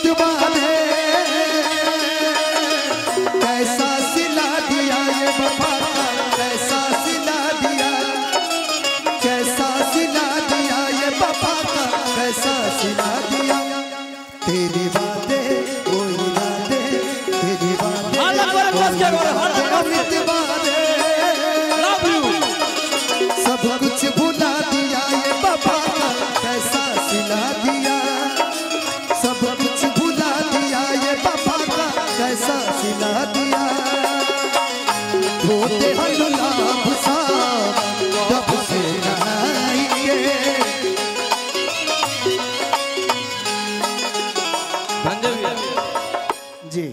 मितवा ने कैसा सिला दिया ये वफा का, कैसा सिला दिया, कैसा सिला दिया ये वफा का, कैसा सिला दिया। तेरी बातें वो इरादे, तेरी बातें मितवा ने सब कुछ भुला दिया ये वफा का, कैसा सिला दिया, सब कुछ भुला दिया ये वफा का, कैसा सिला दिया। धोते हल्लाभ साहब जब से नहाएंगे। जी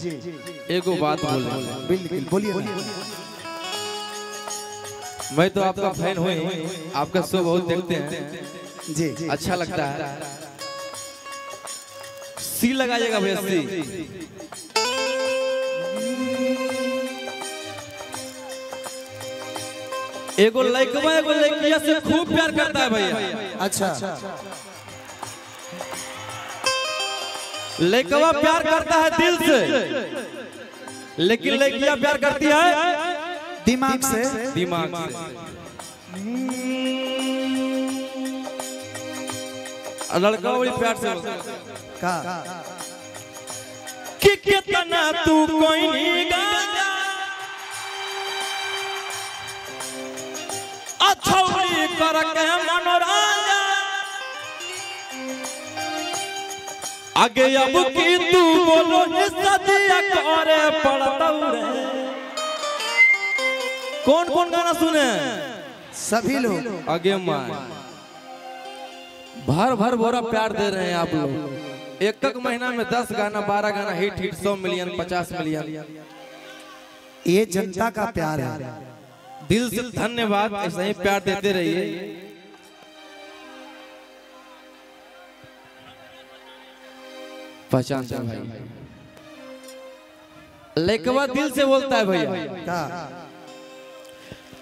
एगो बात बोले, बिल्कुल बोलिए। मैं तो आपका फैन हूँ, आपका शो बहुत देखते हैं जी अच्छा लगता है। सी लगाइएगा भैया, सी। एगो लड़कवा एगो लड़किया से खूब प्यार करता है भैया। अच्छा लड़कवा प्यार करता है दिल से, लेकिन लड़कियां प्यार करती है दिमाग से, दिमाग से। लड़का बड़ी प्यार से का कि कितना तू कोई नहीं गाजा, अच्छौड़ी करके मनोरंजन, आगे अब की तू बोलो सदिया करे पड़ता रे। कौन कौन गाना सुने? सभी लोग। आगे मां भर भर बोरा प्यार दे रहे हैं आप लोग। एक एक महीना में 10 गाना 12 गाना हिट 100 मिलियन 50 मिलियन। ये जनता का प्यार है। दिल से धन्यवाद, ऐसा ही प्यार देते रहिए। पहचान भाई, लेकवा दिल से बोलता है भैया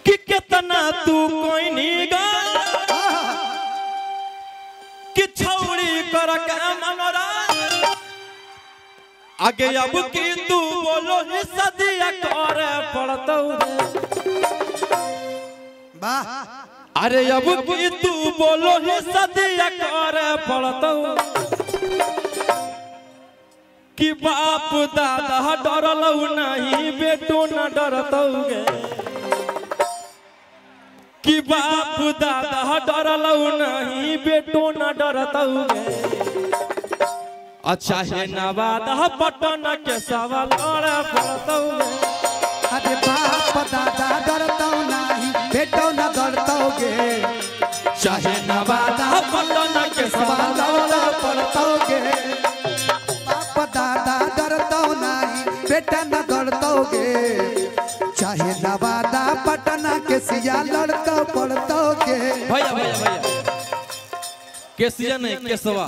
कि कितना तू कोई नहीं गा, कि छौड़ी कर के मनोरंजन, आगे अब की तू बोलो सदिया करे पड़ता रे। वाह, अरे अब की तू बोलो सदिया करे पड़ता कि बाप दादा डरलौ नहीं बेटो न डरतौगे, कि बाप दादा डरलौ नहीं बेटो न डरतौगे। अच्छा है नवादा पटन के सवाल पड़तौगे। अरे बाप दादा डरतौ नहीं बेटो न डरतौगे, चाहे नवादा पटन के सवाल पड़तौगे। बाप दादा डरतौ नहीं बेटा न डरतौगे, चाहे नवादा पटना के सिया लड़तो पड़तौगे। भैया भैया भैया, केसिया नहीं केसवा,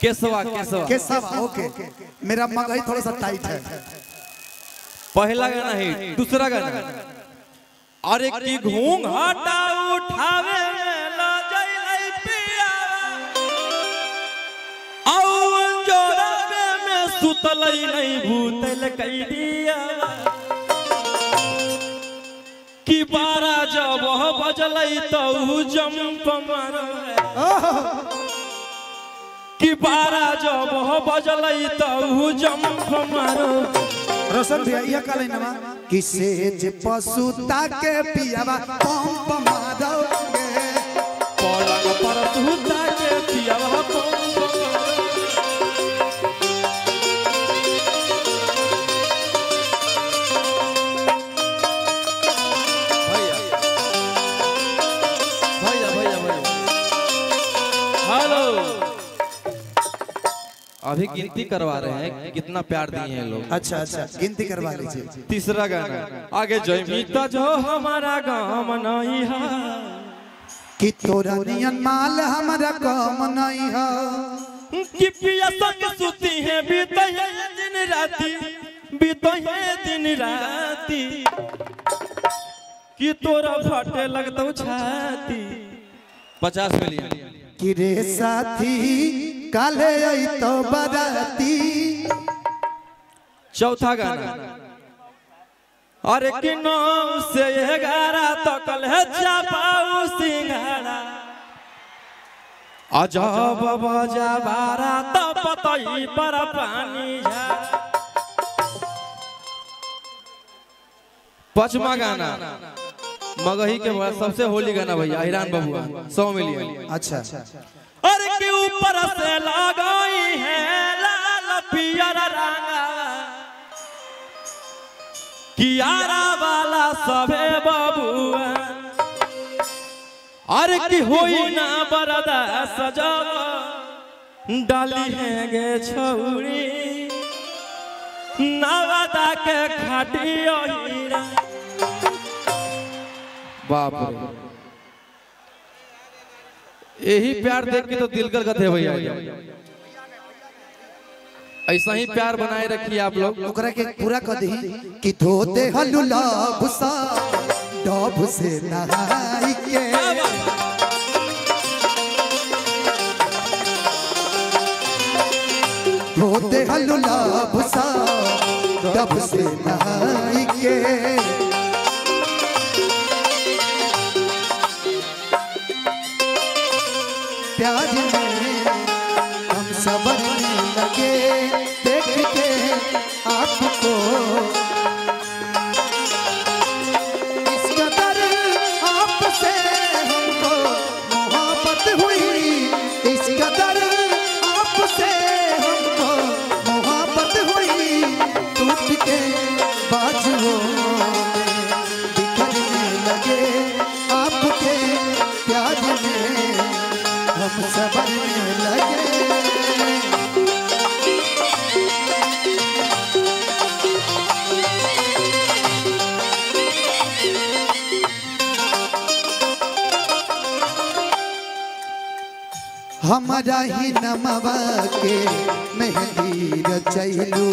केसवा केसवा केसवा। ओके, मेरा मगही थोड़ा सा टाइट है। पहला गाना है, दूसरा गाना अरे की घूंघटा उठावे ला जई पिया, औ जोरावे में सुतलई नहीं भूतल कई दिया, कि 12 जब बजलई तो जंप मारो, कि 12 जब बजलई तो जंप मारो। रोशन भैया यह काले नमा किसे जे पशुता के पियावा पंप मारोगे, पलंग पर सुता के पियावा पंप अभी गिनती करवा रहे हैं कितना प्यार दिए हैं लोग। अच्छा अच्छा, गिनती करवा लीजिए। तीसरा गाना आगे जयमीता जो हमारा गाम नहीं है, कि तोरा नियन माल हमारा काम नहीं है, कि पिया संग सुती है बीते है दिन राती, बीते है दिन राती, कि तोरा फटे लगता छाती। 50 मिलियन। कि रे साथी काले आई तो बराती। चौथा गाना अरे कि 9 से 11 तो कल है चापाऊ सिंघाड़ा अजब बजा 12 तो पतई पर पानी झा। पांचवा गाना मगही के सबसे होली गाना भैया हिरान बबुआ 100 मिलियन। अच्छा अरे के ऊपर से लगाई है लाल पियर रंगा कियारा वाला सबे बबुआ अरे की होई ना बरदा सजाव डाली है गे छौरी नवादा के खाटियो हीरा। बाप रे यही प्यार देख के तो दिल कर गए भैया। ऐसा ही प्यार बनाए रखिए आप लोग। ओकरा के पूरा कर दी कि धोते हलुला भुसा डब से नहाई के धोते हलुला भुसा डब से नहाई के प्यार में हम सबरने लगे देख के आपको इस कदर आपसे हमको मोहब्बत हुई इस कदर आपसे हमको मोहब्बत हुई टूट के बाजुओं में बिखरने लगे आपके प्यार में हम सबरने लगे। हमारा ही नमवा के मेहंदी रचैलू